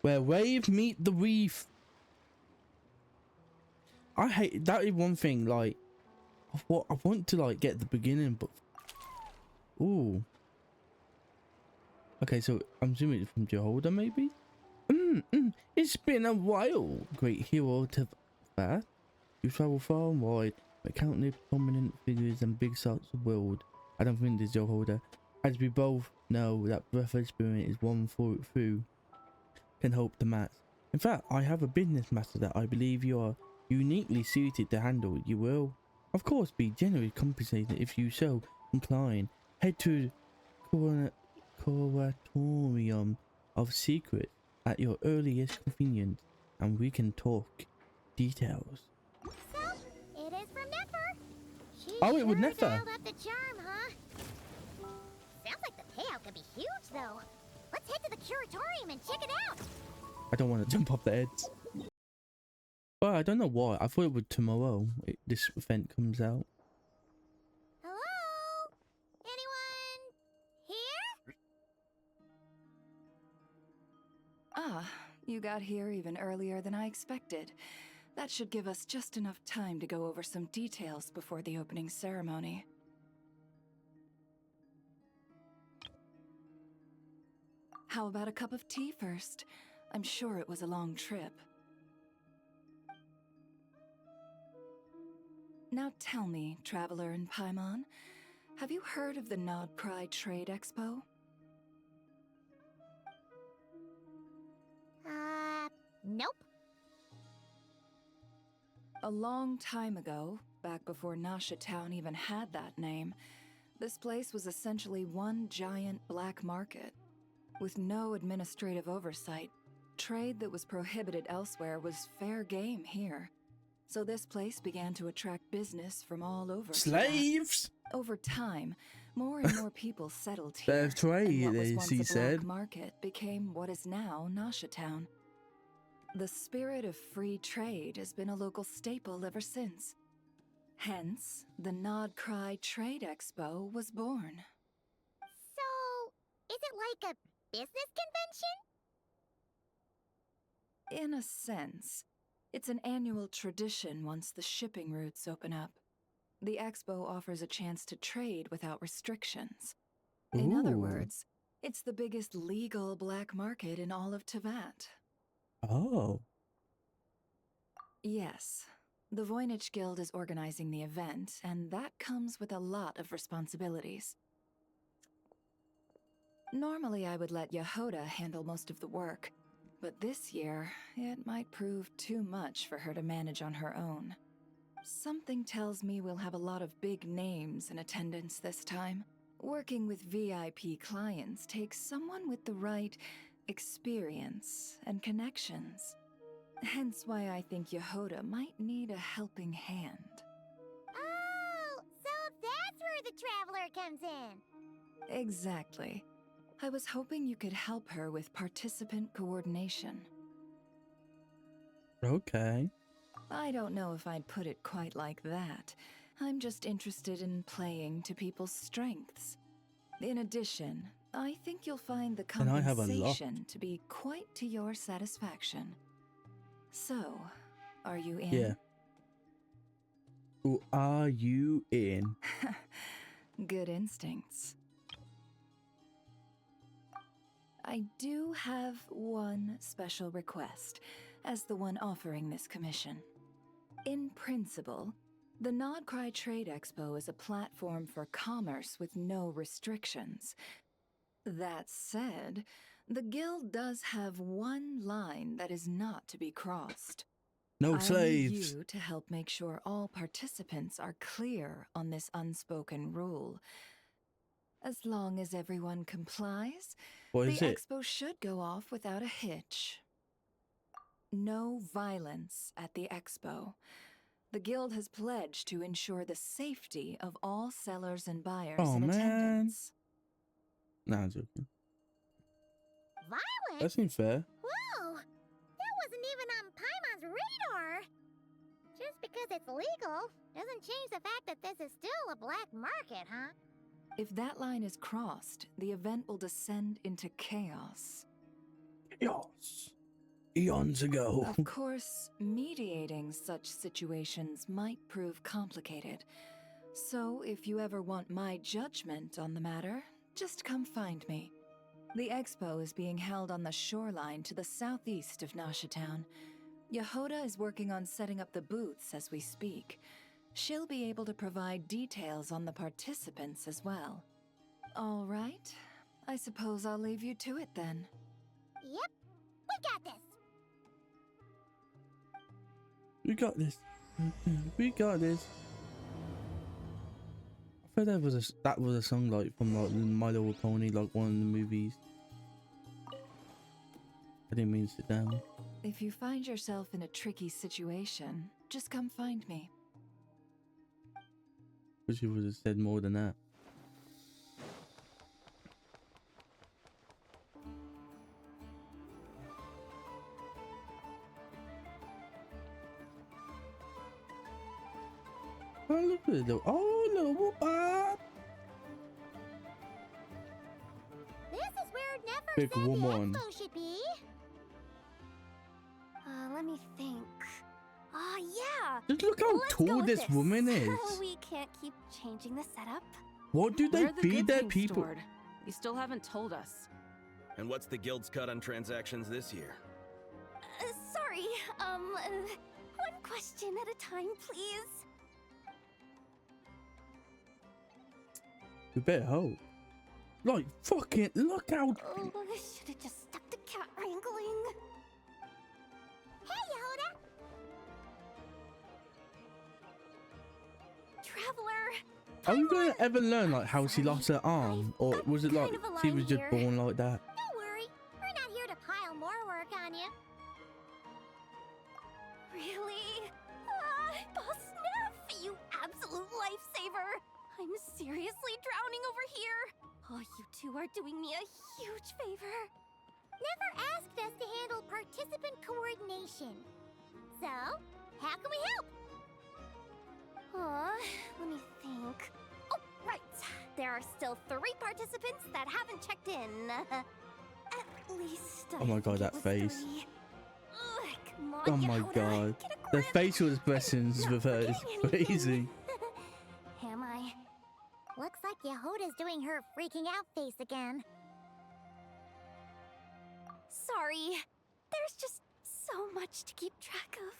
Where wave meet the reef. I hate that is one thing, like I want to like get the beginning, but ooh. Okay, so I'm assuming it's from Jehovah, maybe? It's been a while, great hero to that. You travel far and wide, but countless prominent figures and big sights of the world. I don't think this Jehovah. As we both know that breath of spirit is one through can hope to match. In fact, I have a business matter that I believe you are uniquely suited to handle. You will, of course, be generally compensated if you so incline. Head to Curatorium of Secrets at your earliest convenience, and we can talk details. So, it is from Nefer. She Oh, it would sure Nefer. dialed up the charm, huh? Sounds like the payout could be huge, though. Let's head to the curatorium and check it out. I don't want to jump off the edge. Well, I don't know why. I thought it would tomorrow. This event comes out. Hello? Anyone here? Ah, you got here even earlier than I expected. That should give us just enough time to go over some details before the opening ceremony. How about a cup of tea first? I'm sure it was a long trip. Now tell me, Traveler in Paimon, have you heard of the Nodkrai Trade Expo? Nope. A long time ago, back before Nasha Town even had that name, this place was essentially one giant black market. With no administrative oversight, trade that was prohibited elsewhere was fair game here. So this place began to attract business from all over. Slaves! Over time, more and more people settled here. Fair trade, and what was once he a said. black market became what is now Nasha Town. The spirit of free trade has been a local staple ever since. Hence, the Nodkrai Trade Expo was born. So, is it like a business convention? In a sense, it's an annual tradition once the shipping routes open up. The expo offers a chance to trade without restrictions. In other Ooh. words, it's the biggest legal black market in all of Teyvat. Oh. Yes, the Voynich Guild is organizing the event, and that comes with a lot of responsibilities. Normally I would let Yehoda handle most of the work, but this year, it might prove too much for her to manage on her own. Something tells me we'll have a lot of big names in attendance this time. Working with VIP clients takes someone with the right experience and connections. Hence why I think Yehoda might need a helping hand. Oh, so that's where the traveler comes in. Exactly. I was hoping you could help her with participant coordination. Okay. I don't know if I'd put it quite like that. I'm just interested in playing to people's strengths. In addition, I think you'll find the And I have a lot. compensation to be quite to your satisfaction. So, are you in? Yeah. Who are you in? Good instincts. I do have one special request, as the one offering this commission. In principle, the Nodkrai Trade Expo is a platform for commerce with no restrictions. That said, the guild does have one line that is not to be crossed. No I slaves. need you to help make sure all participants are clear on this unspoken rule. As long as everyone complies, What the is it? expo should go off without a hitch. No violence at the expo. The guild has pledged to ensure the safety of all sellers and buyers Oh, in man. attendance. Nah, I'm joking. Violent? That seems fair. Whoa! That wasn't even on Paimon's radar! Just because it's legal doesn't change the fact that this is still a black market, huh? If that line is crossed, the event will descend into chaos. Chaos. eons ago. Of course, mediating such situations might prove complicated. So, if you ever want my judgment on the matter, just come find me. The expo is being held on the shoreline to the southeast of Nashatown. Yehoda is working on setting up the booths as we speak. She'll be able to provide details on the participants as well. All right. I suppose I'll leave you to it then. Yep, we got this. We got this. We got this. I thought that was a song like from like My Little Pony, like one of the movies. I didn't mean to sit down. If you find yourself in a tricky situation, just come find me. Wish you would have said more than that. Oh, look at it. Oh, little Bob. This is where Never Big said woman. the expo should be. Let me think. Oh, yeah. Just look how Let's go tall with this woman is. We can't keep changing the setup. What do they Where are the feed good their things people? stored? You still haven't told us. And what's the guild's cut on transactions this year? Sorry, one question at a time, please. We better hope. Like, fucking, look how. Oh, I should have just stuck to cat wrangling. Hey, Yehoda! Traveler! Are we gonna ever learn like how she lost her arm, or was it like kind of a she line was just here. born like that? Don't worry, we're not here to pile more work on you. Really? Boss Neff, you absolute lifesaver! I'm seriously drowning over here. Oh, you two are doing me a huge favor. Never asked us to handle participant coordination. So, how can we help? Let me think. Oh, right. There are still 3 participants that haven't checked in. At least. Oh my I God, think that it was face. 3. Ugh, come on, Oh my Yehoda, God, get a the grip. facial expressions Not with her is forgetting crazy. anything. Am I? Looks like Yehoda's doing her freaking out face again. Sorry. There's just so much to keep track of.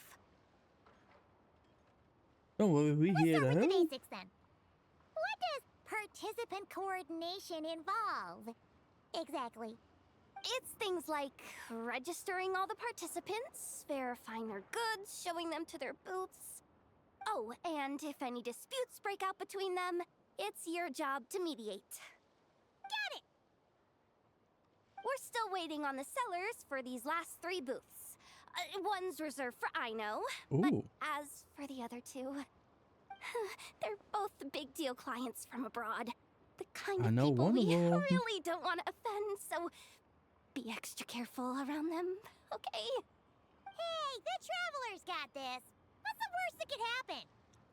Don't worry, we hear Start with the that. basics then. What does participant coordination involve? Exactly. It's things like registering all the participants, verifying their goods, showing them to their booths. Oh, and if any disputes break out between them, it's your job to mediate. Got it! We're still waiting on the sellers for these last 3 booths. One's reserved for Ino, but Ooh, as for the other 2, they're both big deal clients from abroad. The kind I of know people one of we them. really don't want to offend, so be extra careful around them, okay? Hey, the Traveler's got this. What's the worst that could happen?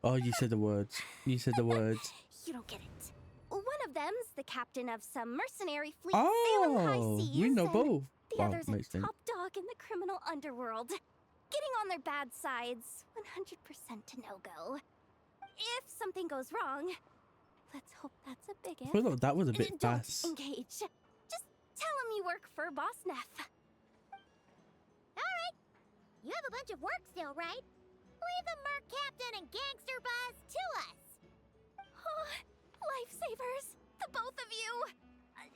oh, you said the words. You said the words. You don't get it. One of them's the captain of some mercenary fleet sailing the high Oh, seas. we know and both. The Wow, other's a makes sense. top dog in the criminal underworld. Getting on their bad sides, 100% to no-go. If something goes wrong, let's hope that's a big I if. feel like that was a bit Don't fast. engage. Just tell him you work for Boss Neff. Alright. You have a bunch of work still, right? Leave the Merc Captain and Gangster Buzz to us. Oh, lifesavers, the both of you.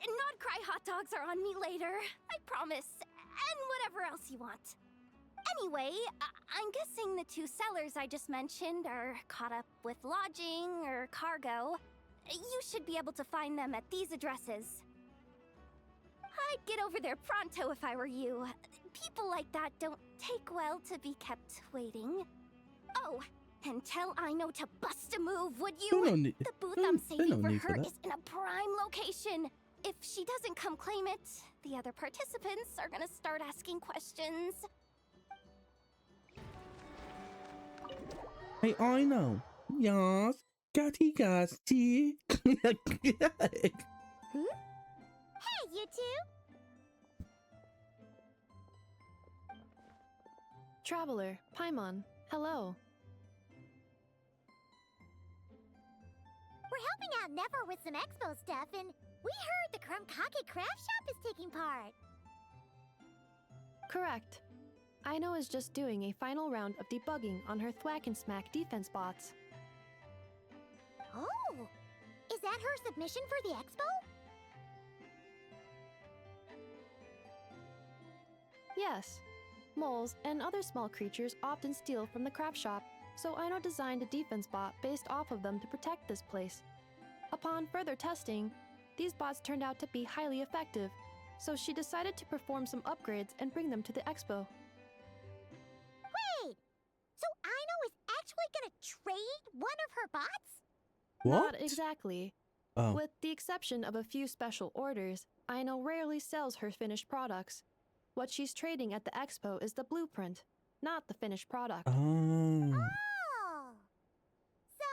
Nodkrai hot dogs are on me later, I promise. And whatever else you want. Anyway, I'm guessing the 2 sellers I just mentioned are caught up with lodging or cargo. You should be able to find them at these addresses. I'd get over there pronto if I were you. People like that don't take well to be kept waiting. Oh, and tell Ino to bust a move, would you? No need- The booth no- I'm there's saving no for need for her that. is in a prime location. If she doesn't come claim it, the other participants are gonna start asking questions. Hey, I know. Yes, Gatty Gasty. Hey, you two! Traveler, Paimon, hello. We're helping out Nefer with some expo stuff, and we heard the Krumkake craft shop is taking part. Correct. Aino is just doing a final round of debugging on her Thwack and Smack defense bots. Oh! Is that her submission for the expo? Yes. Moles and other small creatures often steal from the craft shop, so Aino designed a defense bot based off of them to protect this place. Upon further testing, these bots turned out to be highly effective, so she decided to perform some upgrades and bring them to the expo. Wait! So Aino is actually gonna trade one of her bots? What? Not exactly. Oh. With the exception of a few special orders, Aino rarely sells her finished products. What she's trading at the expo is the blueprint, not the finished product. Oh. Oh! So,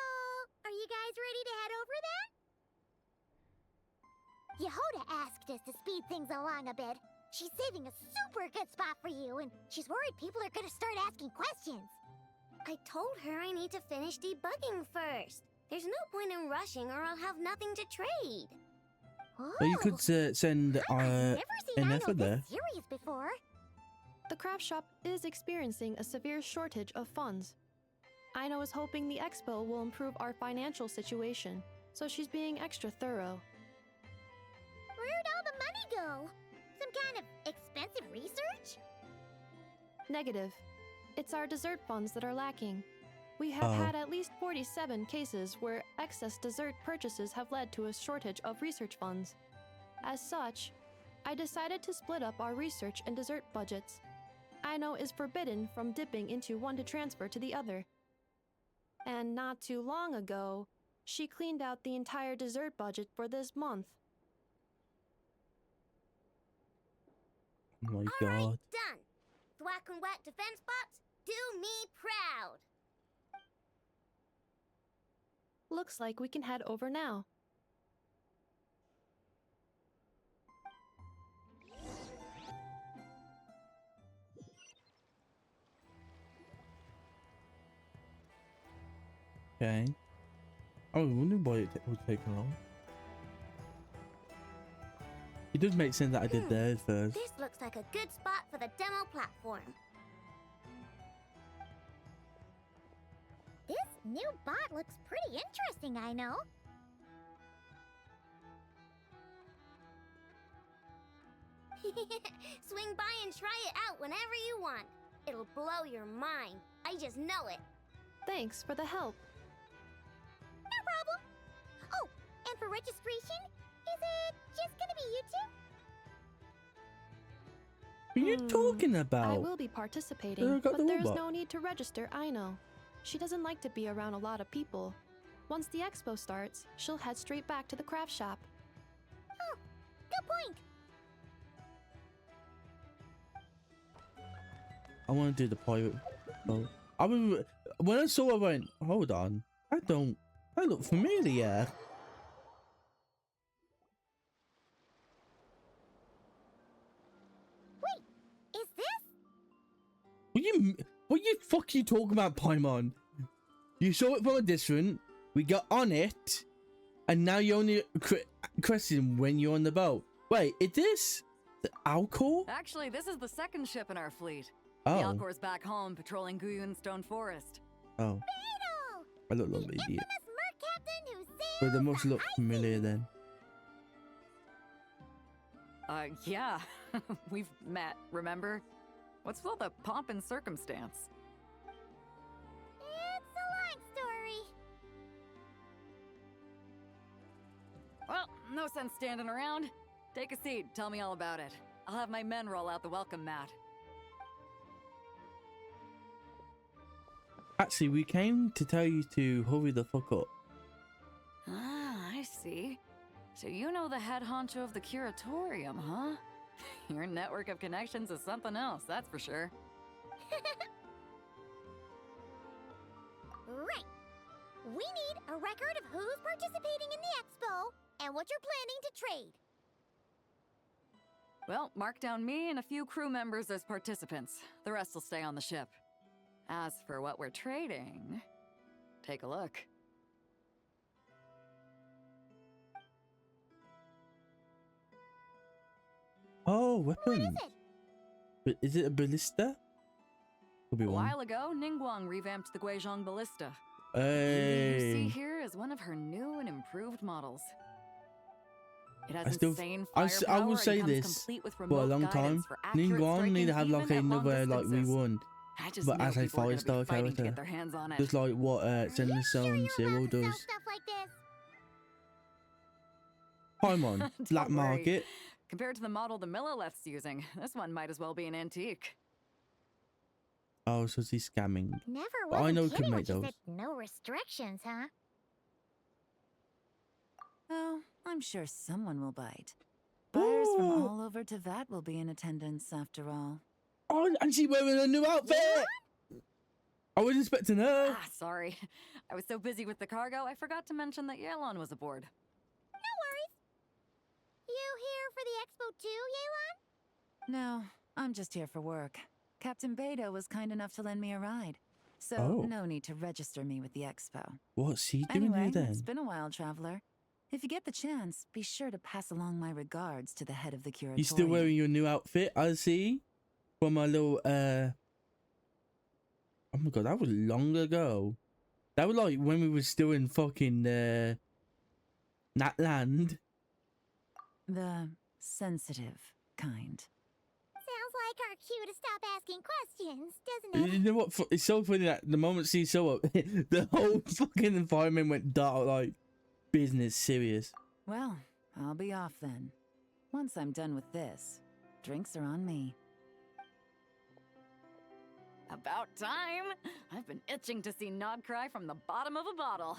are you guys ready to head over then? Yehoda asked us to speed things along a bit. She's saving a super good spot for you, and she's worried people are gonna start asking questions. I told her I need to finish debugging first. There's no point in rushing or I'll have nothing to trade. Well, you could send I've never seen an Aino effort this there. serious before. The craft shop is experiencing a severe shortage of funds. Aino is hoping the expo will improve our financial situation, so she's being extra thorough. Where'd all the money go? Some kind of expensive research? Negative. It's our dessert funds that are lacking. We have had at least 47 cases where excess dessert purchases have led to a shortage of research funds. As such, I decided to split up our research and dessert budgets. Aino is forbidden from dipping into one to transfer to the other. And not too long ago, she cleaned out the entire dessert budget for this month. Oh my All god. right, done. Thwack and Whack defense bots, do me proud. Looks like we can head over now. Okay. I was wondering why it would take long. It does make sense that I did theirs first. This looks like a good spot for the demo platform. This new bot looks pretty interesting, I know. Swing by and try it out whenever you want. It'll blow your mind. I just know it. Thanks for the help. No problem. Oh, and for registration, is it just gonna be you two? What are you talking I about? will be There participating, got the but there's robot. no need to register, Aino. She doesn't like to be around a lot of people. Once the expo starts, she'll head straight back to the craft shop. Oh, good point. I want to do the pirate. Oh, I was when I saw it, I went, hold on, that look familiar. Wait, is this? What you fuck you talking about, Paimon? You saw it from a distance. We got on it, and now you're only questioning when you're on the boat. Wait, is this the Alcor? Actually, this is the second ship in our fleet. Oh, The Alcor's back home patrolling Guyun Stone Forest. oh, Beetle! I look The like an idiot. infamous merc captain who sails But they must the look high familiar seas. then. Yeah, we've met, remember? What's with all the pomp and circumstance? It's a long story. Well, no sense standing around. Take a seat, tell me all about it. I'll have my men roll out the welcome mat. Actually, we came to tell you to hurry the fuck up. Ah, I see. So you know the head honcho of the curatorium, huh? Your network of connections is something else, that's for sure. Right. We need a record of who's participating in the expo and what you're planning to trade. Well, mark down me and a few crew members as participants. The rest will stay on the ship. As for what we're trading, take a look. Oh, What weapon. is it? But is it a ballista? Could be A one. while ago, Ningguang revamped the Guizhong ballista. The Hey. you see here is one of her new and improved models. It has still- insane I firepower will say and comes this complete with for a remote long time. guidance for accurate Ningguang need to striking have like even at long another like distances. rewind, I just but knew as a people were gonna be 5-star fighting to character, get their hands on it. just like what Are Zen you the sure Zone you're Zero allowed to sell does. stuff like this? Paimon, Don't black worry. market. Compared to the model the Millileth's using, this one might as well be an antique. Oh, so he's scamming. Never But I wasn't know who can kidding when make she those. said no restrictions, huh? Oh, I'm sure someone will bite. Buyers from Ooh. all over Tevat will be in attendance after all. Oh, and she's wearing a new outfit. I was expecting her. Ah, sorry. I was so busy with the cargo, I forgot to mention that Yelan was aboard. No worries. You here for the expo too, Yelan? No, I'm just here for work. Captain Beto was kind enough to lend me a ride. So, Oh. no need to register me with the expo. What's he doing Anyway, here then? it's been a while, traveler. If you get the chance, be sure to pass along my regards to the head of the curatorium. You still wearing your new outfit? I see. From my little Oh my god, that was long ago. That was like when we were still in fucking Natland. The sensitive kind. Sounds like our cue to stop asking questions, doesn't You it? know what? It's so funny that the moment she saw up, the whole fucking environment went dark, like business serious. Well, I'll be off then. Once I'm done with this, drinks are on me. About time! I've been itching to see Nodkrai from the bottom of a bottle.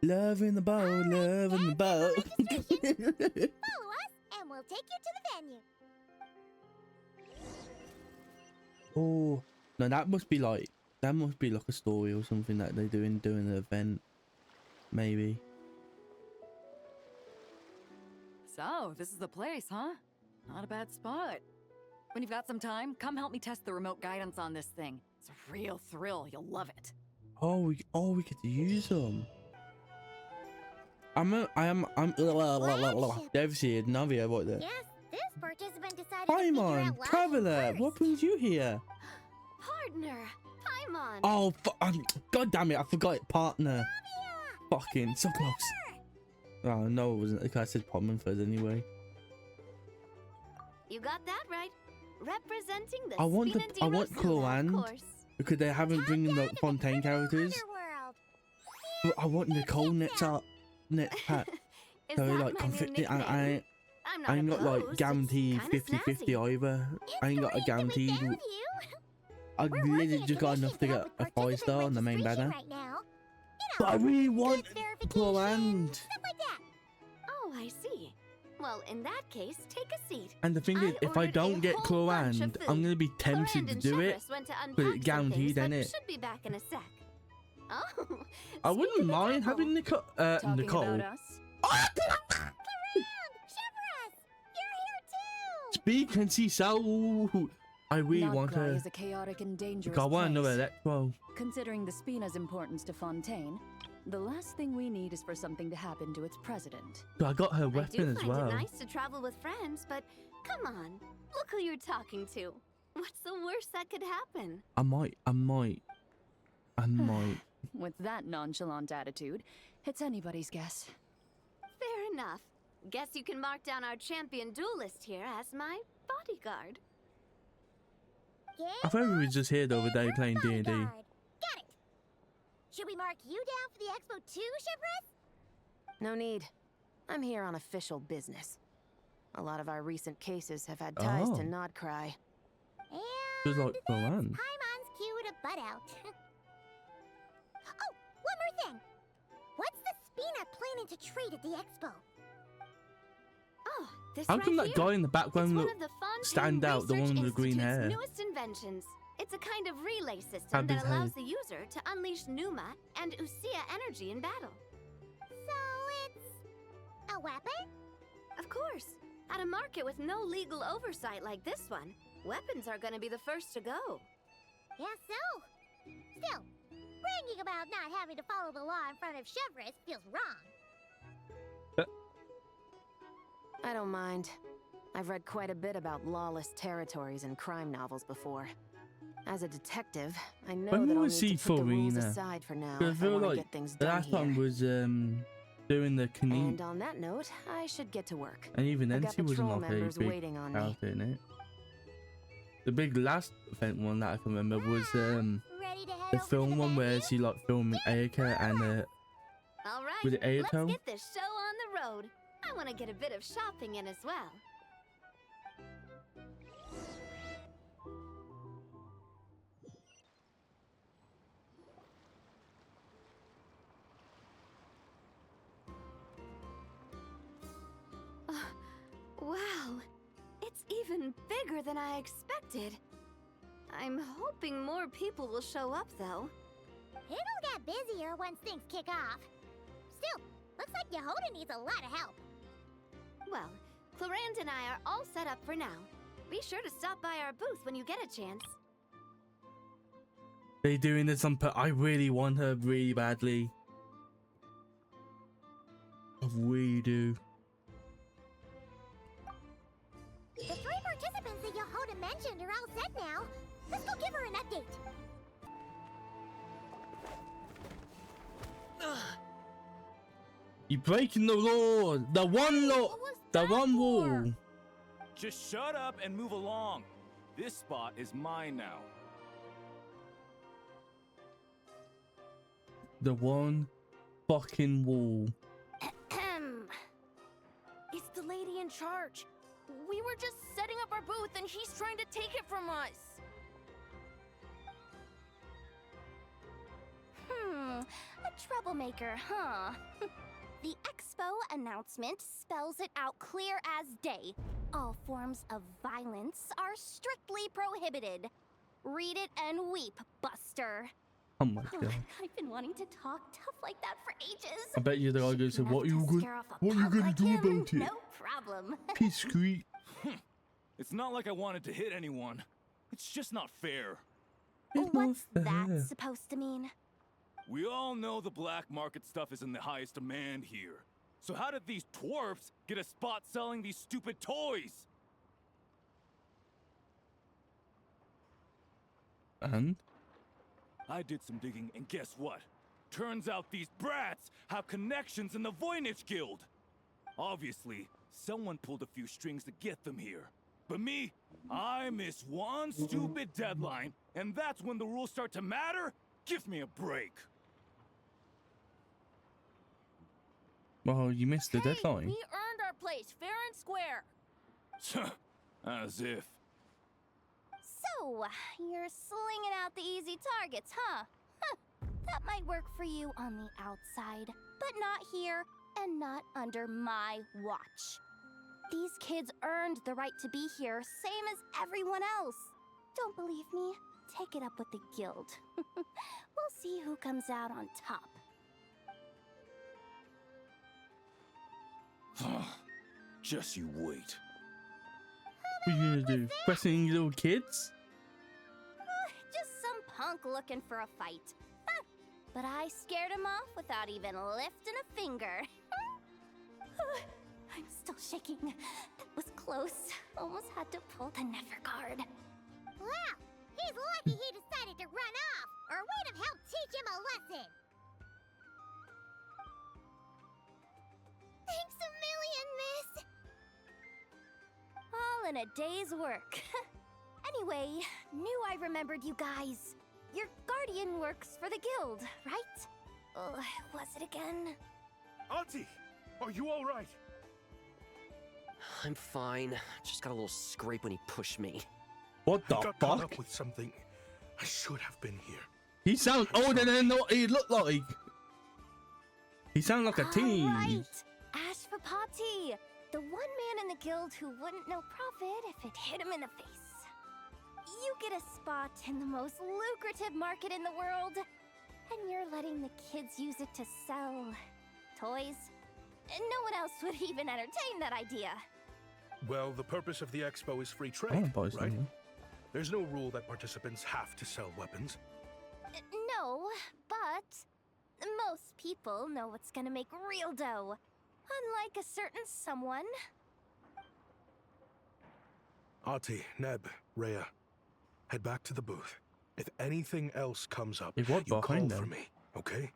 Love in the boat, love in the boat. Follow us, and we'll take you to the venue. Oh no, that must be like a story or something that they do in doing the event, maybe. So, this is the place, huh? Not a bad spot. When you've got some time, come help me test the remote guidance on this thing. It's a real thrill. You'll love it. Oh, we get to use them. I'm devastated. Navia, what the? Yes, this participant decided to figure Paimon, out life traveler, first. what brings you here? Partner, Paimon. Oh, god damn it, I forgot it, partner. Fucking so close. Oh no, it wasn't. I said Paimon first anyway. You got that right. Representing the I want Spina di Rosula, Cloan, of course. because they haven't bring in the Fontaine characters. Underworld. But I want Nicole next pack. Is So that like my new conflicting. nickname? I'm I ain't got like opposed, it's guaranteed kinda 50-50 snazzy. either. I ain't got a It's great to be guaranteed. there with you. I We're working literally a just got commission enough to help get with a 5-star on the main participant banner. registration right now. But I really want goods verification, Cloan. stuff like that. Oh, I see. Well, in that case, take a seat. And the thing is, if I ordered a don't get whole bunch Cloan, of food. I'm gonna be tempted Clorand to and do it. Shivris went to but unpack it's guaranteed, some ain't things, it? but should be back in a sec. Oh, I speak wouldn't of the mind devil. having Talking Nicole. about us? Clorand, Shivris, you're here too. Speak and see so. I really want Nodkrai her. is a chaotic and dangerous I want another place. Electro. Considering the Spina's importance to Fontaine, the last thing we need is for something to happen to its president. I got her I weapon do as find well. it nice to travel with friends, but come on, look who you're talking to. What's the worst that could happen? I might. With that nonchalant attitude, it's anybody's guess. Fair enough. Guess you can mark down our champion duelist here as my bodyguard. I thought we were just here the other day playing D&D. Got it. Should we mark you down for the expo too, Shivris? No need. I'm here on official business. A lot of our recent cases have had ties to Oh. Nodkrai. And Just like Cloan. Paimon's cue to butt out. Oh, one more thing. What's the Spina planning to trade at the expo? Oh, this How right come that here. guy in the It's background one look of the Fontaine stand out, the one Research with the green Institute's hair? newest inventions. It's a kind of relay system How big that allows is the user to unleash Numa and Usia energy in battle. So it's a weapon? Of course, at a market with no legal oversight like this one, weapons are going to be the first to go. Guess so. Still, bragging about not having to follow the law in front of Chevres feels wrong. I don't mind. I've read quite a bit about lawless territories and crime novels before. As a detective, I know When that I'll was need he to put the rules Farina? aside for now 'Cause I if I feel want to like get things the done last one here. was doing the canoe, And on that note, I should get to work. and even I've then got she wasn't patrol like a members big waiting on me. character in it. The big last event one that I can remember was Ready to head the over to film the one where venue? she like filming Ayaka and All right, with the let's Ayato. get this show on the road. I want to get a bit of shopping in as well. Wow, it's even bigger than I expected. I'm hoping more people will show up, though. It'll get busier once things kick off. Still, looks like Yehoda needs a lot of help. Well, Clarence and I are all set up for now. Be sure to stop by our booth when you get a chance. They doing this on I really want her really badly. I really do. The 3 participants that Yehoda mentioned are all set now. Let's go give her an update. You breaking the law. The one law. What was The that one for? rule. Just shut up and move along. This spot is mine now. The one fucking wall. It's the lady in charge. We were just setting up our booth and he's trying to take it from us. A troublemaker, huh? The expo announcement spells it out clear as day. All forms of violence are strictly prohibited. Read it and weep, Buster. Oh my god. I've been wanting to talk tough like that for ages. I bet you the guy goes, Shouldn't what have you to gonna scare off a what you punk gonna like do him. about it? No problem. Peace Creek. It's not like I wanted to hit anyone. It's just not fair. It's What's not that fair. supposed to mean? We all know the black market stuff is in the highest demand here. So how did these dwarfs get a spot selling these stupid toys? And I did some digging, and guess what? Turns out these brats have connections in the Voynich Guild. Obviously, someone pulled a few strings to get them here. But me, I miss one stupid deadline, and that's when the rules start to matter? Give me a break. well, you missed the deadline. We earned our place fair and square. As if. So, you're slinging out the easy targets, huh? That might work for you on the outside, but not here and not under my watch. These kids earned the right to be here, same as everyone else. Don't believe me? Take it up with the guild. We'll see who comes out on top. Just you wait. What are you gonna do? Pressing little kids? Just some punk looking for a fight. But I scared him off without even lifting a finger. I'm still shaking. That was close. Almost had to pull the never guard. Well, he's lucky he decided to run off, or we'd have helped teach him a lesson. Thanks a million, miss. All in a day's work. Anyway, knew I remembered you guys. Your guardian works for the guild, right? Was it again? Auntie, are you all right? I'm fine. Just got a little scrape when he pushed me. What the I got caught fuck? up with something. I should have been here. He sounds older than what he looked like. He sounds like a teen. Right. Ashvapati, the one man in the guild who wouldn't know profit if it hit him in the face. You get a spot in the most lucrative market in the world, and you're letting the kids use it to sell toys. And no one else would even entertain that idea. Well, the purpose of the expo is free I wanna trade, buy right? something. There's no rule that participants have to sell weapons. No, but most people know what's gonna make real dough. Unlike a certain someone. Ati, Neb, Rhea, head back to the booth. If anything else comes up, Hey, what you call behind for them? me, okay?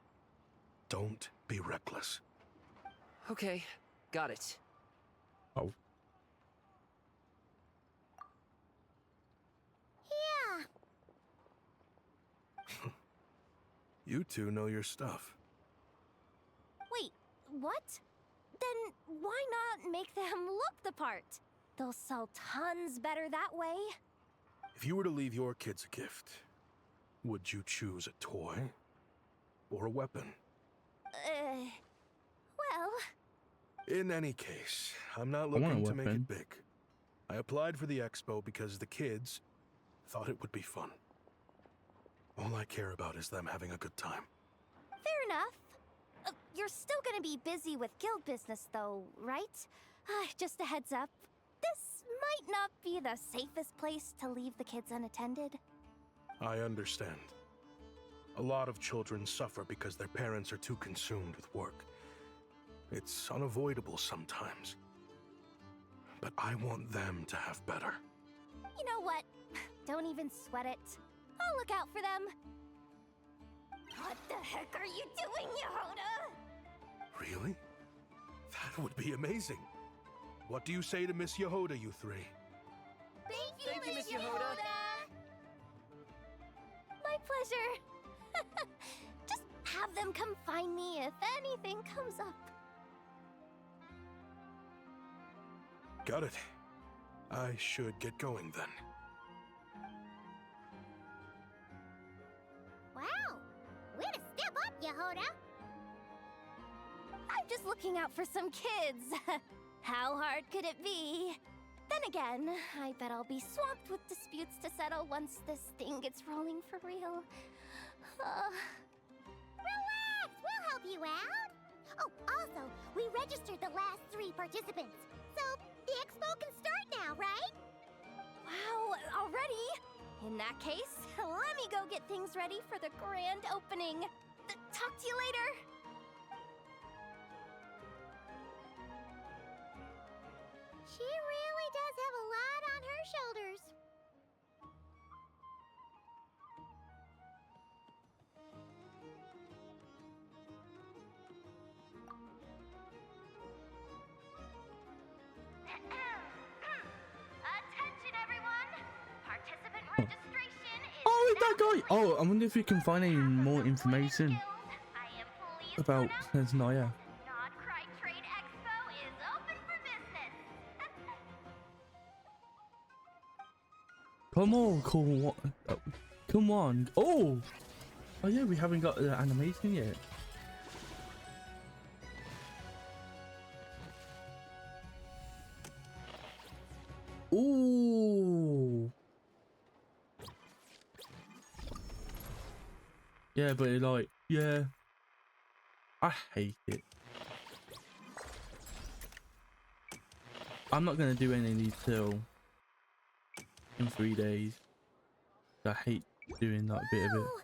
Don't be reckless. Okay, got it. Oh. Yeah. You two know your stuff. Wait, what? Then why not make them look the part? They'll sell tons better that way. If you were to leave your kids a gift, would you choose a toy or a weapon? Well... In any case, I'm not want a looking to make weapon. it big. I applied for the expo because the kids thought it would be fun. All I care about is them having a good time. Fair enough. You're still gonna be busy with guild business though, right? Just a heads up. This might not be the safest place to leave the kids unattended. I understand. A lot of children suffer because their parents are too consumed with work. It's unavoidable sometimes. But I want them to have better. You know what? Don't even sweat it. I'll look out for them. What the heck are you doing, Yehoda? Really? That would be amazing. What do you say to Miss Yehoda, you three? Thank you, Miss Yehoda. My pleasure. Just have them come find me if anything comes up. Got it. I should get going then. Wow, way to step up, Yehoda. I'm just looking out for some kids. How hard could it be? Then again, I bet I'll be swamped with disputes to settle once this thing gets rolling for real. Relax, we'll help you out. Oh, also, we registered the last 3 participants. So, the expo can start now, right? Wow, already? In that case, let me go get things ready for the grand opening. Talk to you later. She really does have a lot on her shoulders. Attention, everyone! Participant registration is Oh, it's that guy! Oh, I wonder if we can find any more information about Naya. Nodkrai Trade Expo is open for business. Come on, come on. Oh, come on. Oh! Oh yeah, we haven't got the animation yet. Ooh. Yeah, but it like, yeah. I hate it. I'm not gonna do any of these till in 3 days. I hate doing that bit of it. Whoa,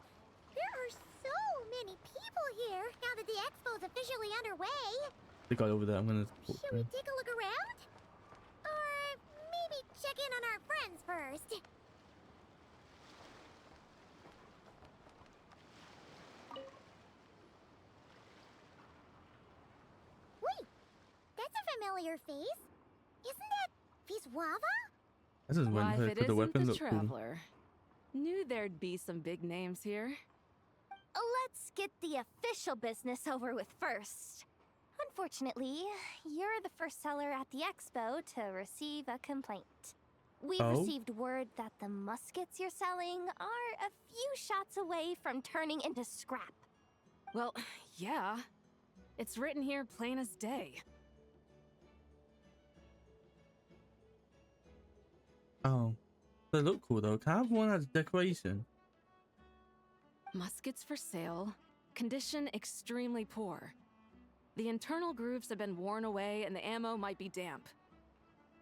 there are so many people here now that the expo's officially underway. The guy over there, I'm gonna talk Should to we him. take a look around? Or maybe check in on our friends first? Wait, that's a familiar face. Isn't that Viswava? I just Why, went if here it for the isn't weapon the look cool. Traveler. Knew there'd be some big names here. Let's get the official business over with first. Unfortunately, you're the first seller at the expo to receive a complaint. We've Oh? received word that the muskets you're selling are a few shots away from turning into scrap. Well, yeah. It's written here plain as day. Oh. They look cool though. Can I have one as decoration? Muskets for sale. Condition extremely poor. The internal grooves have been worn away and the ammo might be damp.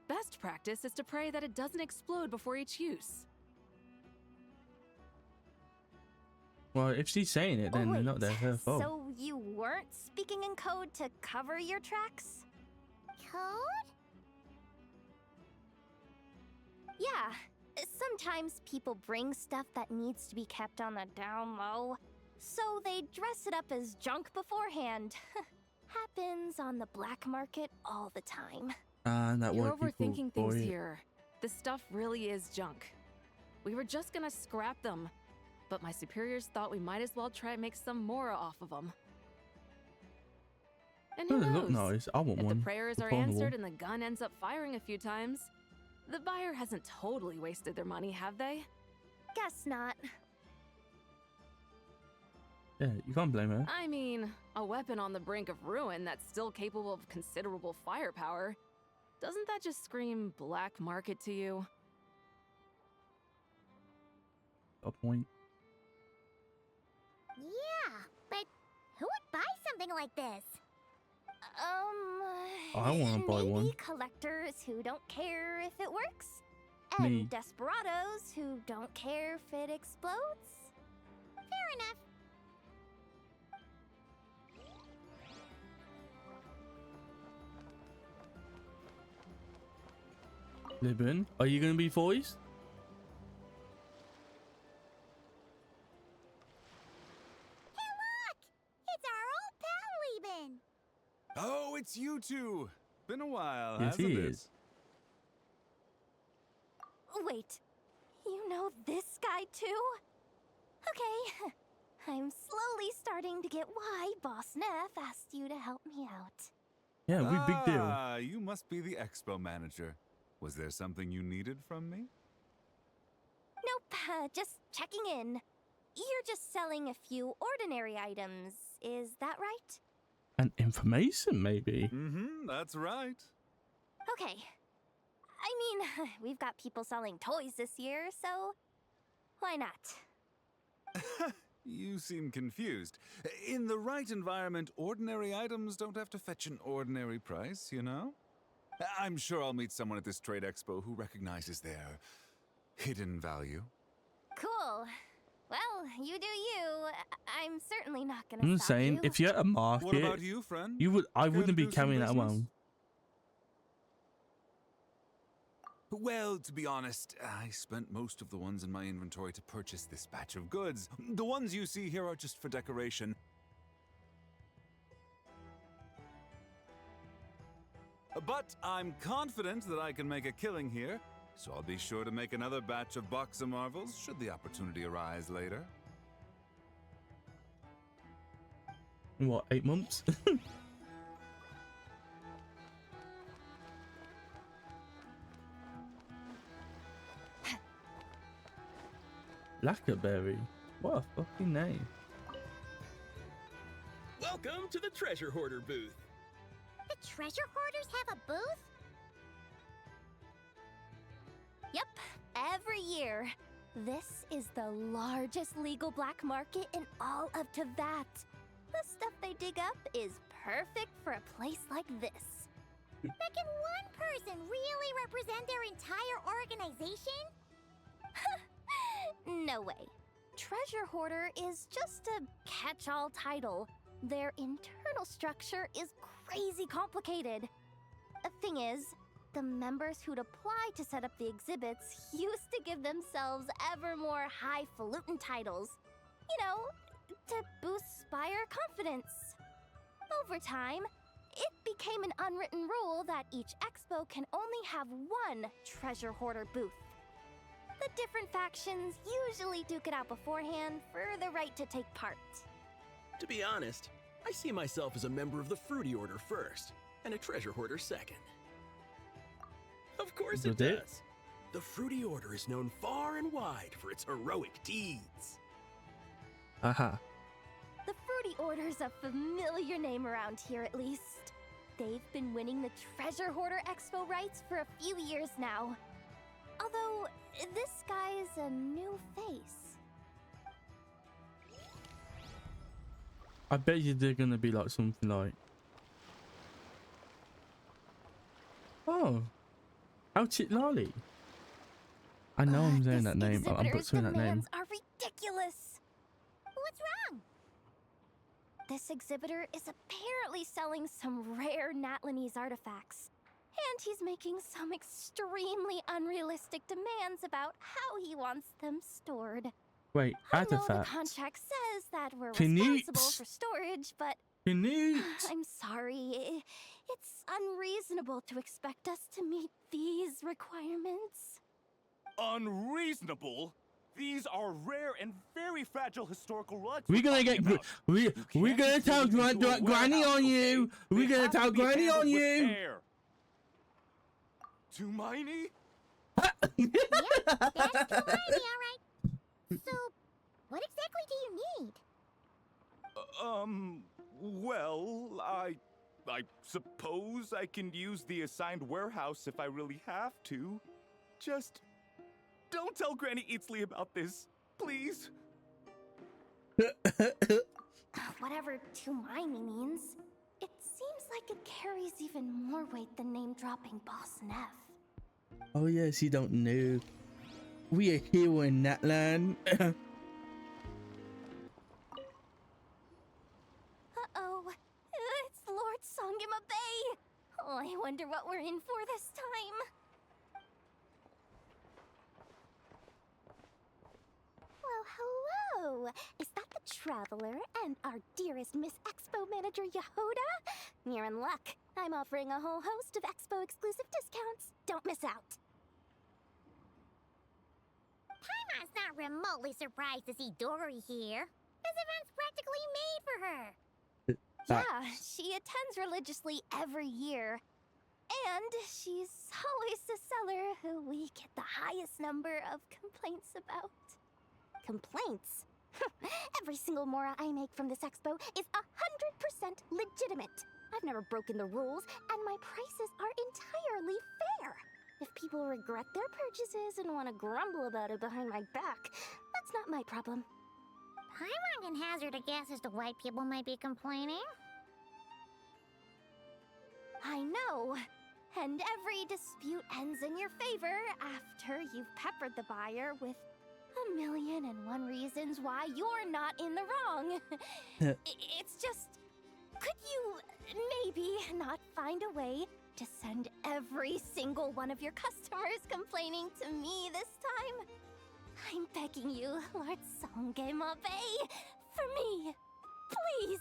Best practice is to pray that it doesn't explode before each use. Well, if she's saying it, then they're not her fault. So you weren't speaking in code to cover your tracks? Code? Yeah. Sometimes people bring stuff that needs to be kept on the down low, so they dress it up as junk beforehand. Happens on the black market all the time. That You're white people overthinking things boy. here. The stuff really is junk. We were just gonna scrap them, but my superiors thought we might as well try and make some more off of them. And who They knows? look nice. I want If one. the prayers to are put on the answered wall. and the gun ends up firing a few times, the buyer hasn't totally wasted their money, have they? Guess not. Yeah, you can't blame her. I mean, a weapon on the brink of ruin that's still capable of considerable firepower. Doesn't that just scream black market to you? A point. Yeah, but who would buy something like this? I wanna buy maybe one. collectors who don't care if it works, Me. and desperados who don't care if it explodes. Fair enough. Libin, are you gonna be voiced? Hey, look! It's our old pal, Lieben. Oh, it's you two. Been a while, Yes, hasn't he it? is. Wait, you know this guy too? Okay, I'm slowly starting to get why Boss Neff asked you to help me out. Yeah, big deal. Ah, you must be the expo manager. Was there something you needed from me? Nope, just checking in. You're just selling a few ordinary items, is that right? And information, maybe. Mm-hmm, that's right. Okay. I mean, we've got people selling toys this year, so why not? You seem confused. In the right environment, ordinary items don't have to fetch an ordinary price, you know? I'm sure I'll meet someone at this trade expo who recognizes their hidden value. Cool. Well, you do you. I'm certainly not gonna I'm stop saying, you. if you're at a market, What about you, friend? I Care to wouldn't be do some carrying that business? around. Well, to be honest, I spent most of the ones in my inventory to purchase this batch of goods. The ones you see here are just for decoration. But I'm confident that I can make a killing here, so I'll be sure to make another batch of Box of Marvels should the opportunity arise later. In what, 8 months? Lackerberry. What a fucking name. Welcome to the Treasure Hoarder booth. The treasure hoarders have a booth? Yep, every year. This is the largest legal black market in all of Teyvat. The stuff they dig up is perfect for a place like this. But can one person really represent their entire organization? No way. Treasure Hoarder is just a catch-all title. Their internal structure is crazy complicated. The thing is, the members who'd apply to set up the exhibits used to give themselves ever more highfalutin titles. You know, to boost buyer confidence. Over time, it became an unwritten rule that each expo can only have one Treasure Hoarder booth. The different factions usually duke it out beforehand for the right to take part. To be honest, I see myself as a member of the Fruity Order first, and a Treasure Hoarder second. Of course it Does it? does. The Fruity Order is known far and wide for its heroic deeds. Aha. The Fruity Order's a familiar name around here, at least. They've been winning the Treasure Hoarder Expo rights for a few years now. Although, this guy's a new face. I bet you they're gonna be like something like, oh, Ouchit Lolly. I know I'm saying This that name. I'm exhibitor's butchering that name. demands are ridiculous. What's This exhibitor is apparently selling some rare Natlanese artifacts. And he's making some extremely unrealistic demands about how he wants them stored. Wait, I know the artifacts. contract says that we're Canute. responsible for storage, but Canute. I'm sorry. It's unreasonable to expect us to meet these requirements. Unreasonable? These are rare and very fragile historical relics. We're gonna get we're gonna tell Granny on you. We're gonna tell Granny on you. Too miney? Yeah, that's too miney, alright. So, what exactly do you need? Well, I suppose I can use the assigned warehouse if I really have to. Just don't tell Granny Eatsley about this, please. Whatever too miney means, it seems like it carries even more weight than name-dropping Boss Neff. Oh yes, you don't know. We are here in that land. Uh-oh, it's Lord Songima Bay. Oh, I wonder what we're in for this time. Well, hello. Is that the Traveler and our dearest Miss Expo manager, Yehoda? You're in luck. I'm offering a whole host of Expo exclusive discounts. Don't miss out. Paimon's not remotely surprised to see Dory here. This event's practically made for her. Yeah, she attends religiously every year. And she's always the seller who we get the highest number of complaints about. Complaints? Every single Mora I make from this expo is 100% legitimate. I've never broken the rules, and my prices are entirely fair. If people regret their purchases and want to grumble about it behind my back, that's not my problem. Paimon can hazard a guess as to why people might be complaining. I know. And every dispute ends in your favor after you've peppered the buyer with 1,000,001 reasons why you're not in the wrong. It's just, could you maybe not find a way to send every single one of your customers complaining to me this time? I'm begging you, Lord Songema Bay, for me, please.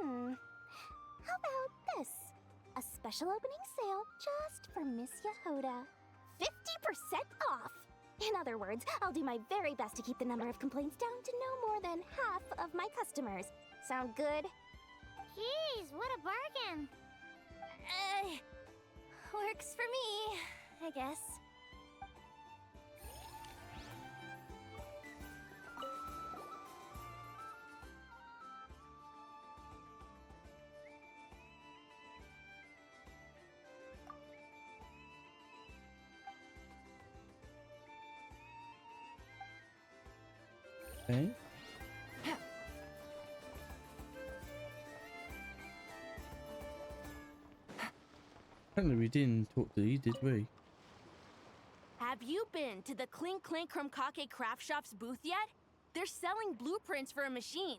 How about this? A special opening sale just for Miss Yehoda. 50% off! In other words, I'll do my very best to keep the number of complaints down to no more than half of my customers. Sound good? Jeez, what a bargain. Works for me, I guess. Okay. Apparently we didn't talk to you, did we? Have you been to the Clink Clink Krumkake Craft Shop's booth yet? They're selling blueprints for a machine.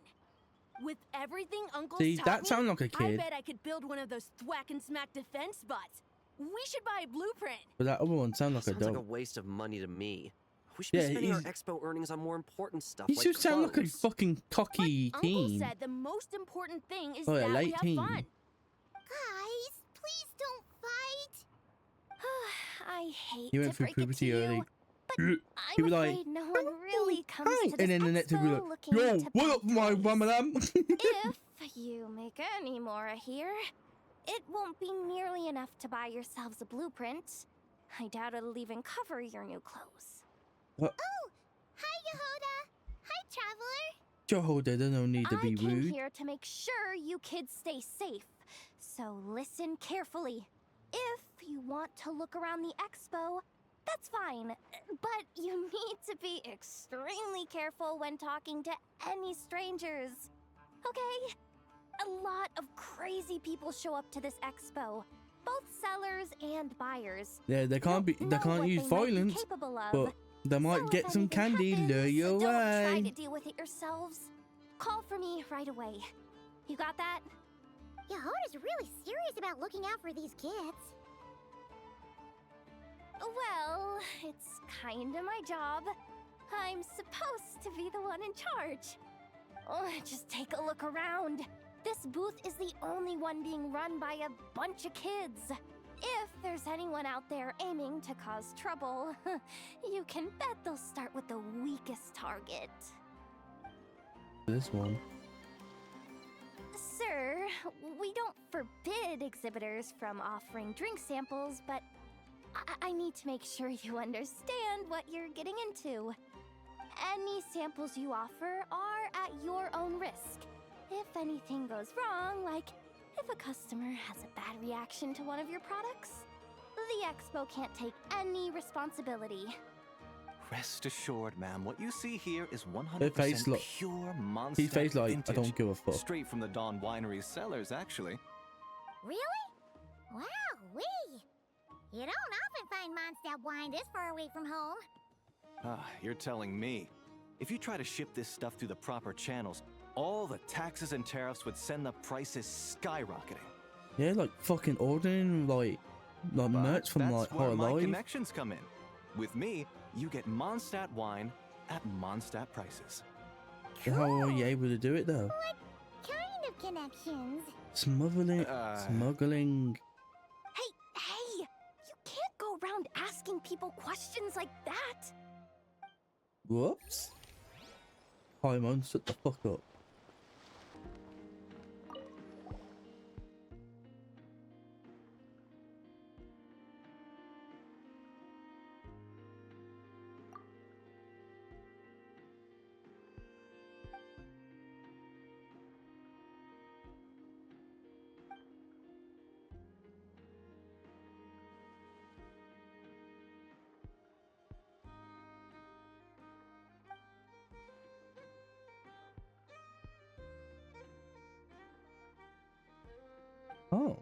With everything Uncle's See, taught that me, sounds like a I kid. bet I could build one of those thwack and smack defense bots. We should buy a blueprint. But that other one sounds like Sounds a dog. like a waste of money to me. We should be spending our expo earnings on more important stuff. He like should sound like a clothes. fucking cocky Uncle teen. said the most important thing is Oh, a that we late have teen. fun. Guys, please don't fight. I hate He to went through break it to puberty you, early. but He I'm was like, afraid no one really comes "Hi," to this and then the next will be expo like, looking yo, to what buy up, my toys. Ramadan? If you make any more here, it won't be nearly enough to buy yourselves a blueprint. I doubt it'll even cover your new clothes. What? Oh, hi, Yehoda. Hi, Traveler. Jehovah, they don't need to be I came rude. here to make sure you kids stay safe. So listen carefully. If you want to look around the expo, that's fine. But you need to be extremely careful when talking to any strangers. Okay? A lot of crazy people show up to this expo. Both sellers and buyers. Yeah, they can't be. They Know can't what use they might be violence, capable of. but they might So get if some anything candy. happens, Lure you don't try to away. deal with it yourselves. call for me right away. You got that? Yehoda's really serious about looking out for these kids. Well, it's kinda my job. I'm supposed to be the one in charge. Oh, just take a look around. This booth is the only one being run by a bunch of kids. If there's anyone out there aiming to cause trouble, you can bet they'll start with the weakest target. This one. Sir, we don't forbid exhibitors from offering drink samples, but I need to make sure you understand what you're getting into. Any samples you offer are at your own risk. If anything goes wrong, like if a customer has a bad reaction to one of your products, the expo can't take any responsibility. Rest assured, ma'am, what you see here is Her face 100% like- pure He Mondstadt face like, I vintage. don't give a fuck. Straight from the Dawn Winery's cellars, actually. Really? Wow-wee! You don't often find Mondstadt wine this far away from home. Ah, you're telling me. If you try to ship this stuff through the proper channels, all the taxes and tariffs would send the prices skyrocketing. Yeah, like fucking ordering like But merch from that's like where High my Life. connections come in. With me, you get Mondstadt wine at Mondstadt prices. How are you able to do it though? What kind of connections? Smuggling. Hey! You can't go around asking people questions like that! Whoops. Hi, man, shut the fuck up. Oh.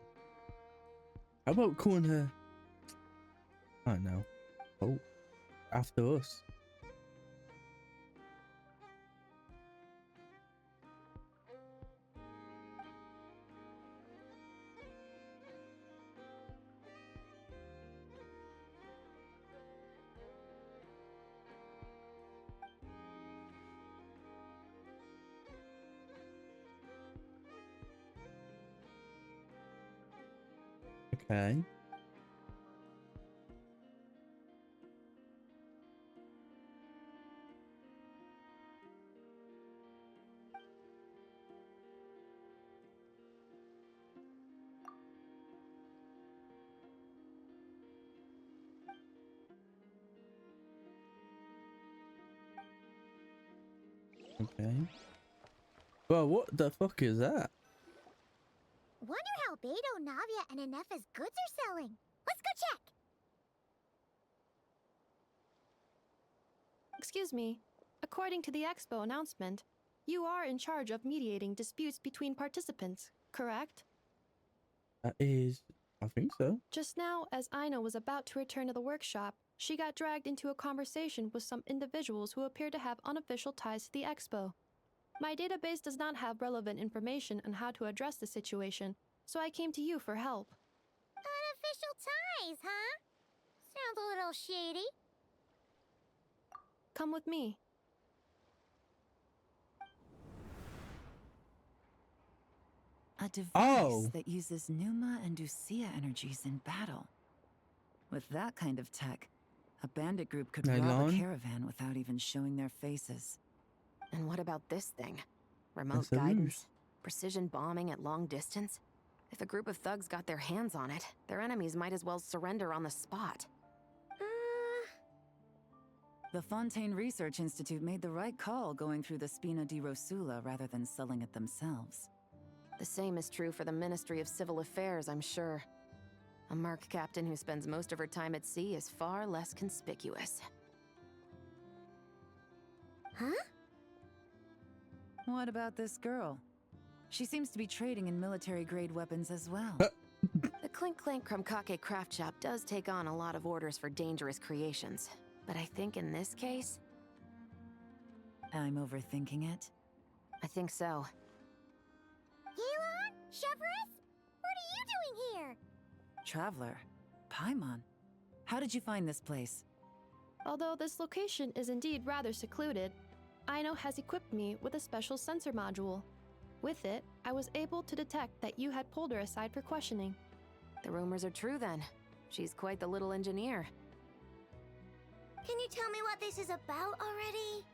How about calling her? I don't know. Oh, after us. Okay. Okay. Well, what the fuck is that? Wonder how Beto, Navia, and Anefa's goods are selling. Let's go check! Excuse me. According to the expo announcement, you are in charge of mediating disputes between participants, correct? That is, I think so. Just now, as Aina was about to return to the workshop, she got dragged into a conversation with some individuals who appear to have unofficial ties to the expo. My database does not have relevant information on how to address the situation, so I came to you for help. Unofficial ties, huh? Sounds a little shady. Come with me. A device that uses Numa and Ducia energies in battle. With that kind of tech, a bandit group could rob a Nylon? caravan without even showing their faces. And what about this thing? Remote That's a guidance? ruse. Precision bombing at long distance? If a group of thugs got their hands on it, their enemies might as well surrender on the spot. The Fontaine Research Institute made the right call going through the Spina di Rosula rather than selling it themselves. The same is true for the Ministry of Civil Affairs, I'm sure. A merc captain who spends most of her time at sea is far less conspicuous. Huh? What about this girl? She seems to be trading in military-grade weapons as well. The Clink Clank Krumkake craft shop does take on a lot of orders for dangerous creations, but I think in this case... I'm overthinking it. I think so. Yelan? Chevron? What are you doing here? Traveler, Paimon, how did you find this place? Although this location is indeed rather secluded, Aino has equipped me with a special sensor module. With it, I was able to detect that you had pulled her aside for questioning. The rumors are true then. She's quite the little engineer. Can you tell me what this is about already?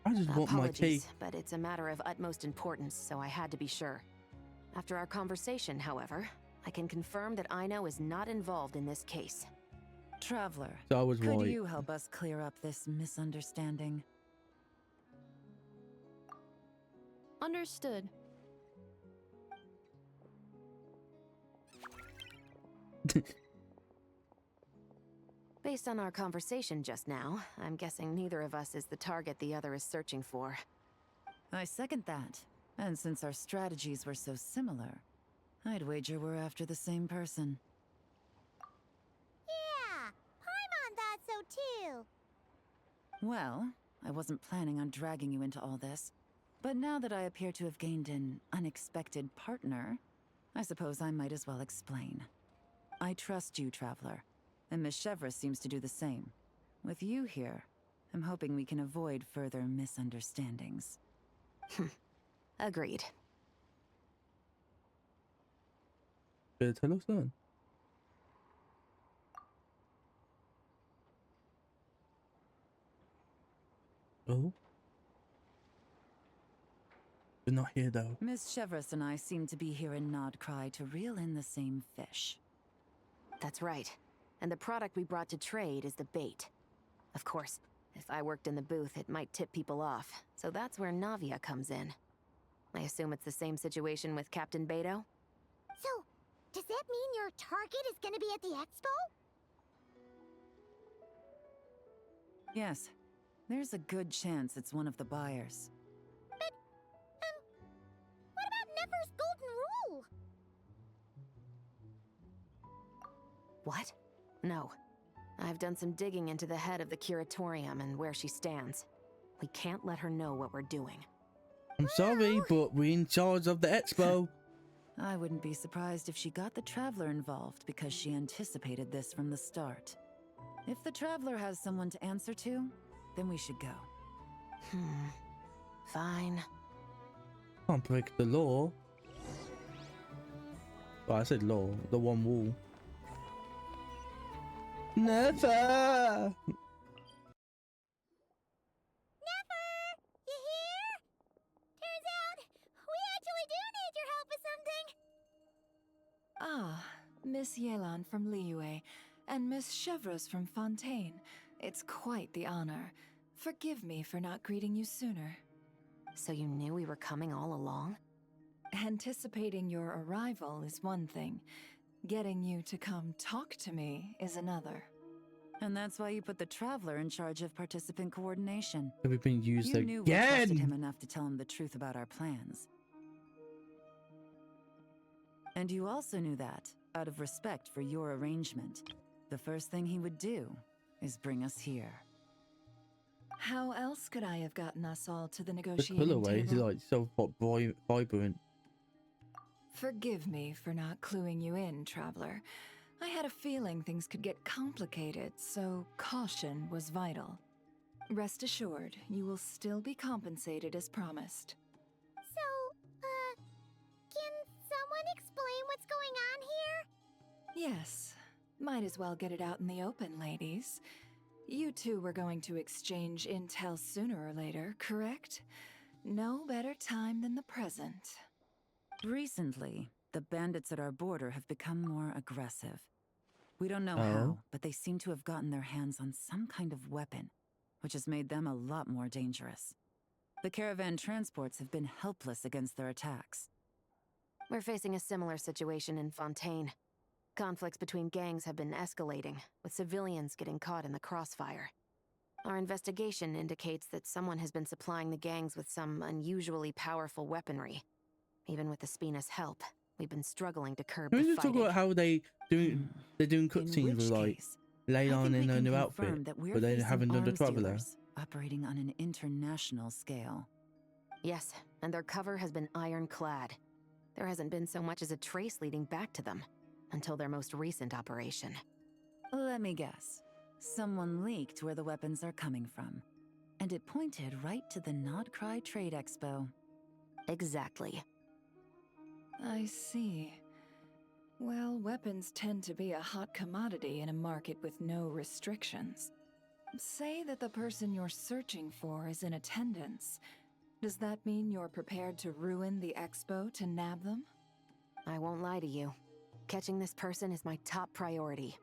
I just want my tea. Apologies, but it's a matter of utmost importance, so I had to be sure. After our conversation, however, I can confirm that Aino is not involved in this case. Traveler, So I was could right. you help us clear up this misunderstanding? Understood. Based on our conversation just now, I'm guessing neither of us is the target the other is searching for. I second that. And since our strategies were so similar, I'd wager we're after the same person. Yeah, Paimon thought so too. Well, I wasn't planning on dragging you into all this, but now that I appear to have gained an unexpected partner, I suppose I might as well explain. I trust you, Traveler, and Miss Chevra seems to do the same. With you here, I'm hoping we can avoid further misunderstandings. Agreed. Better tell us then. Oh? They're not here though. Miss Chevras and I seem to be here in Nodkrai to reel in the same fish. That's right. And the product we brought to trade is the bait. Of course, if I worked in the booth, it might tip people off, so that's where Navia comes in. I assume it's the same situation with Captain Beto? So, does that mean your target is gonna be at the expo? Yes, there's a good chance it's one of the buyers. But, what about Nefer's golden rule? What? No. I've done some digging into the head of the curatorium and where she stands. We can't let her know what we're doing. I'm sorry, but we're in charge of the expo. I wouldn't be surprised if she got the Traveler involved because she anticipated this from the start. If the Traveler has someone to answer to, then we should go. Fine. Can't break the law. Oh, I said law, the one wall. Never! Nefer! You here? Turns out, we actually do need your help with something. Ah, Miss Yelan from Liyue, and Miss Chevros from Fontaine. It's quite the honor. Forgive me for not greeting you sooner. So you knew we were coming all along? Anticipating your arrival is one thing. Getting you to come talk to me is another. And that's why you put the Traveler in charge of participant coordination. Have we been used You again? knew we trusted him enough to tell him the truth about our plans. And you also knew that, out of respect for your arrangement, the first thing he would do is bring us here. How else could I have gotten us all to the The negotiating colorway is table? like so vibrant. Forgive me for not cluing you in, Traveler. I had a feeling things could get complicated, so caution was vital. Rest assured, you will still be compensated as promised. So, can someone explain what's going on here? Yes, might as well get it out in the open, ladies. You two were going to exchange intel sooner or later, correct? No better time than the present. Recently, the bandits at our border have become more aggressive. We don't know Oh. how, but they seem to have gotten their hands on some kind of weapon, which has made them a lot more dangerous. The caravan transports have been helpless against their attacks. We're facing a similar situation in Fontaine. Conflicts between gangs have been escalating, with civilians getting caught in the crossfire. Our investigation indicates that someone has been supplying the gangs with some unusually powerful weaponry. Even with the Spina's help, we've been struggling to curb Can we the just talk fighting. about how they're doing cutscenes with like Leon in her new outfit, but they haven't done the Traveler? Operating on an international scale. Yes, and their cover has been ironclad. There hasn't been so much as a trace leading back to them, until their most recent operation. Let me guess. Someone leaked where the weapons are coming from. And it pointed right to the Nodkrai Trade Expo. Exactly. I see. Well, weapons tend to be a hot commodity in a market with no restrictions. Say that the person you're searching for is in attendance. Does that mean you're prepared to ruin the expo to nab them? I won't lie to you. Catching this person is my top priority.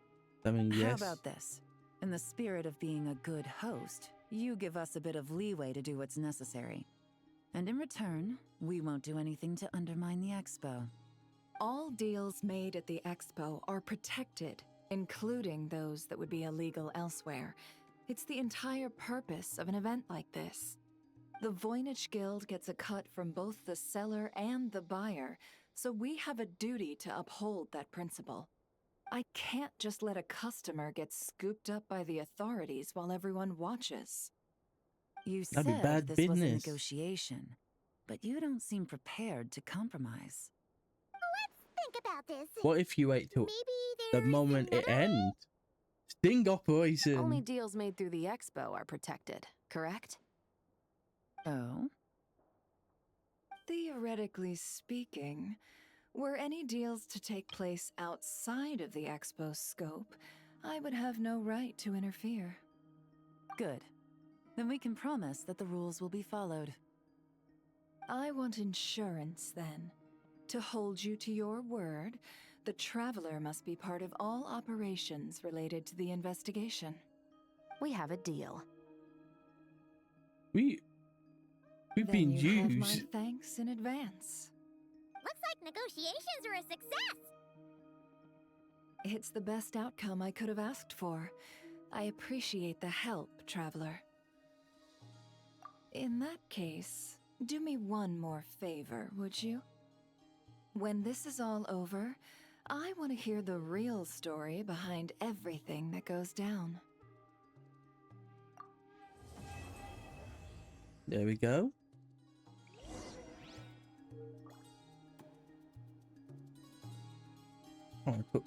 I mean, yes. How about this? In the spirit of being a good host, you give us a bit of leeway to do what's necessary. And in return, we won't do anything to undermine the expo. All deals made at the expo are protected, including those that would be illegal elsewhere. It's the entire purpose of an event like this. The Voynich Guild gets a cut from both the seller and the buyer, so we have a duty to uphold that principle. I can't just let a customer get scooped up by the authorities while everyone watches. You That'd be said bad this was a business. negotiation, but you don't seem prepared to compromise. Let's think about this. What if you wait till Maybe the there's moment it another way? ends? Sting operation. Only deals made through the expo are protected, correct? Oh? Theoretically speaking, were any deals to take place outside of the expo's scope, I would have no right to interfere. Good. Then we can promise that the rules will be followed. I want insurance, then. To hold you to your word, the Traveler must be part of all operations related to the investigation. We have a deal. We've Then been you have my used. thanks in advance. Looks like negotiations are a success. It's the best outcome I could have asked for. I appreciate the help, Traveler. In that case, do me one more favor, would you? When this is all over, I want to hear the real story behind everything that goes down. There we go. Oh, put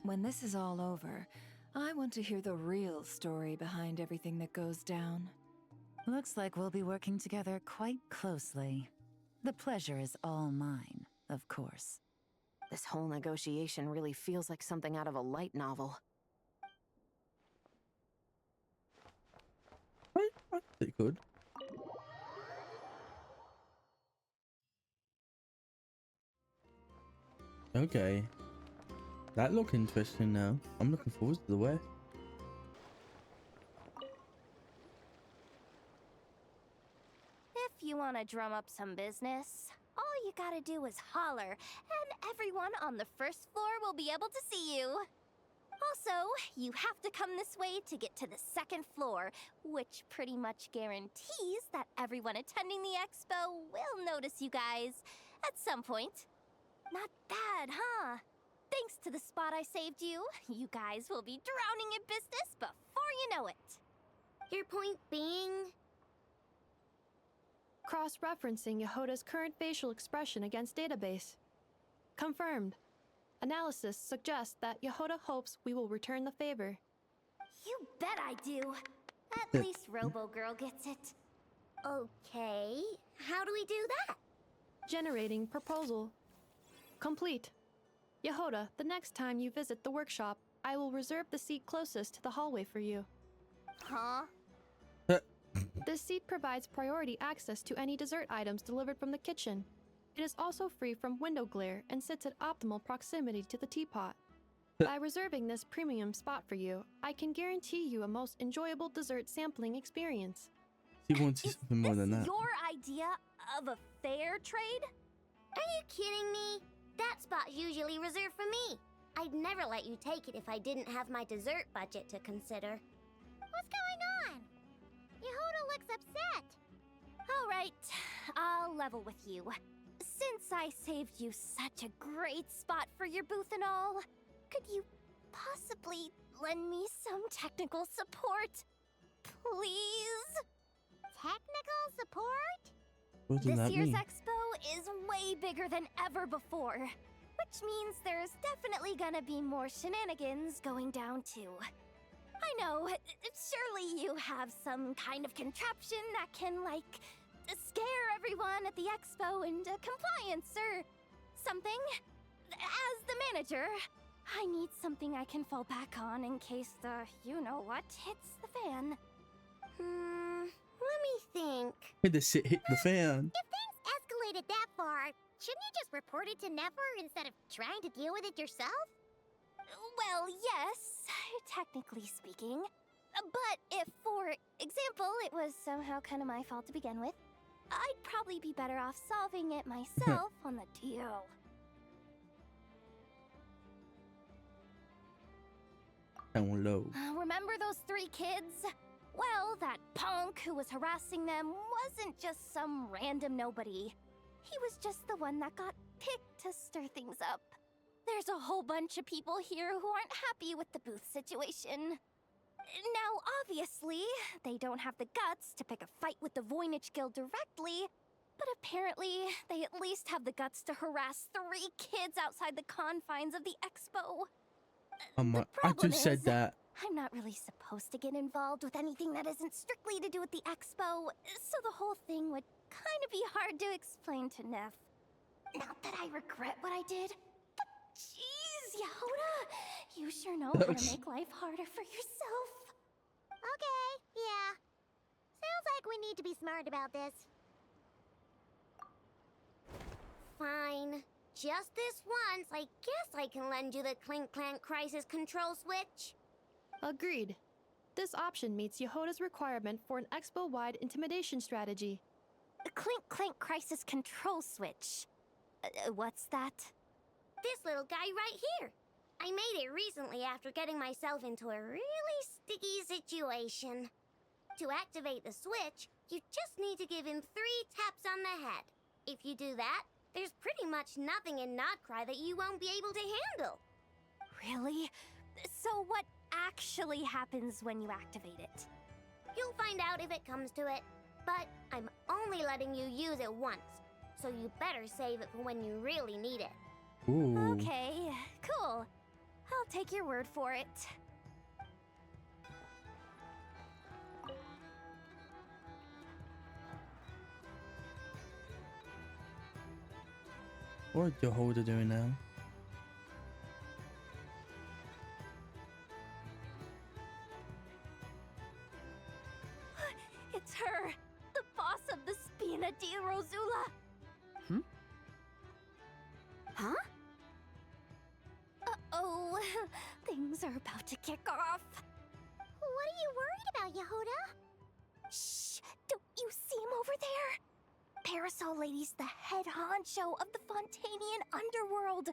When this is all over, I want to hear the real story behind everything that goes down. Looks like we'll be working together quite closely. The pleasure is all mine, of course. This whole negotiation really feels like something out of a light novel. I think it could. Okay. That look interesting now. I'm looking forward to the West. If you want to drum up some business, all you gotta do is holler, and everyone on the first floor will be able to see you. Also, you have to come this way to get to the second floor, which pretty much guarantees that everyone attending the expo will notice you guys at some point. Not bad, huh? Thanks to the spot I saved you, you guys will be drowning in business before you know it. Your point being? Cross-referencing Yehoda's current facial expression against database. Confirmed. Analysis suggests that Yehoda hopes we will return the favor. You bet I do. At least Robo-Girl gets it. Okay, how do we do that? Generating proposal. Complete. Yehoda, the next time you visit the workshop, I will reserve the seat closest to the hallway for you. Huh? This seat provides priority access to any dessert items delivered from the kitchen. It is also free from window glare and sits at optimal proximity to the teapot. By reserving this premium spot for you, I can guarantee you a most enjoyable dessert sampling experience. She wanted something more than that. Your idea of a fair trade? Are you kidding me? That spot's usually reserved for me. I'd never let you take it if I didn't have my dessert budget to consider. What's going on? Yehoda looks upset. All right, I'll level with you. Since I saved you such a great spot for your booth and all, could you possibly lend me some technical support? Please? technical support? What does This that year's mean? expo is way bigger than ever before, which means there's definitely gonna be more shenanigans going down too. I know, surely you have some kind of contraption that can, like, scare everyone at the expo into compliance or something. As the manager, I need something I can fall back on in case the you-know-what hits the fan. Let me think. Hit the shit hit the fan. If things escalated that far, shouldn't you just report it to Never instead of trying to deal with it yourself? Well, yes, technically speaking. But if, for example, it was somehow kind of my fault to begin with, I'd probably be better off solving it myself on the DL. Down low. Remember those 3 kids? Well, that punk who was harassing them wasn't just some random nobody. He was just the one that got picked to stir things up. There's a whole bunch of people here who aren't happy with the booth situation. Now, obviously, they don't have the guts to pick a fight with the Voynich Guild directly, but apparently, they at least have the guts to harass 3 kids outside the confines of the expo. I just said that. I'm not really supposed to get involved with anything that isn't strictly to do with the expo, so the whole thing would kind of be hard to explain to Neff. Not that I regret what I did, but jeez, Yehoda, you sure know how to make life harder for yourself. Okay, yeah. Sounds like we need to be smart about this. Fine. Just this once, I guess I can lend you the Clink Clank Crisis Control Switch. Agreed. This option meets Yehoda's requirement for an expo-wide intimidation strategy. A Clink Clank Crisis Control Switch. What's that? This little guy right here. I made it recently after getting myself into a really sticky situation. To activate the switch, you just need to give him 3 taps on the head. If you do that, there's pretty much nothing in Nodkrai that you won't be able to handle. Really? So what actually happens when you activate it? You'll find out if it comes to it, but I'm only letting you use it once, so you better save it for when you really need it. Ooh. Okay, cool. I'll take your word for it. What's Yehoda doing now? It's her, the boss of the Spina di Rosula. Huh? Uh-oh, things are about to kick off. What are you worried about, Yehoda? Shh, don't you see him over there? Parasol Lady's the head honcho of the Fontanian underworld.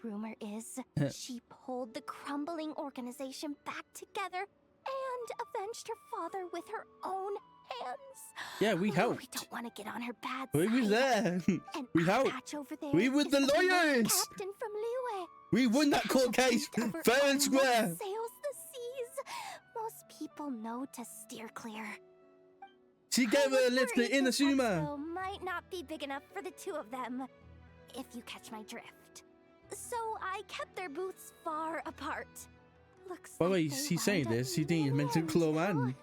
Rumor is she pulled the crumbling organization back together and avenged her father with her own hands. Yeah, we helped. We don't want to get on her bad We side. was there. And We helped. Patch over there We were is the Mer lawyers. Captain from Liyue. We won that court case Of her fair own and square. that sails the seas. Most people know to steer clear. She gave her a lift to Inazuma. Expo might not be big enough for the 2 of them, if you catch my drift. So I kept their booths far apart. Looks By the way, like they he's saying wound up this. He didn't even mention Claw Man.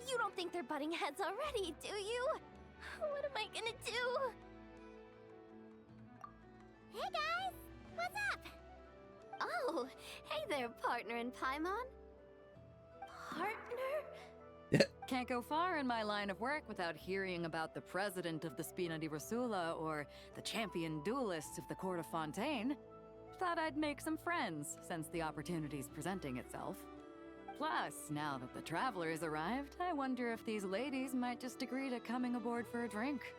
You don't think they're butting heads already, do you? What am I gonna do? Hey guys, what's up? Oh, hey there, partner in Paimon. Partner? Can't go far in my line of work without hearing about the president of the Spina di Rosula or the champion duelists of the court of Fontaine. Thought I'd make some friends since the opportunity's presenting itself. Plus, now that the traveler's arrived, I wonder if these ladies might just agree to coming aboard for a drink.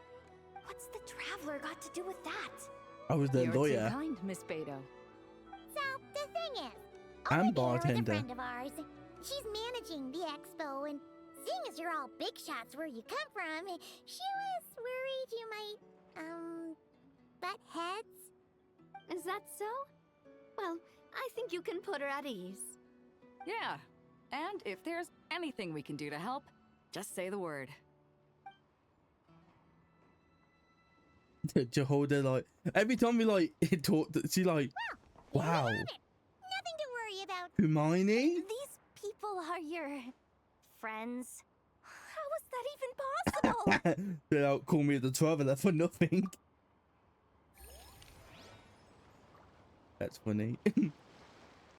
What's the traveler got to do with that? I was the You're lawyer. too kind, Miss Beto. So, the thing is, I'm Olivia is a bartender. friend of ours. She's managing the expo, and seeing as you're all big shots where you come from, she was worried you might, butt heads. Is that so? Well, I think you can put her at ease. Yeah, and if there's anything we can do to help, just say the word. Jehoda, like, every time we like talk, she like, wow. Nothing to worry about. Hermione? These people are your friends. How is that even possible? They don't call me the traveler for nothing. That's funny.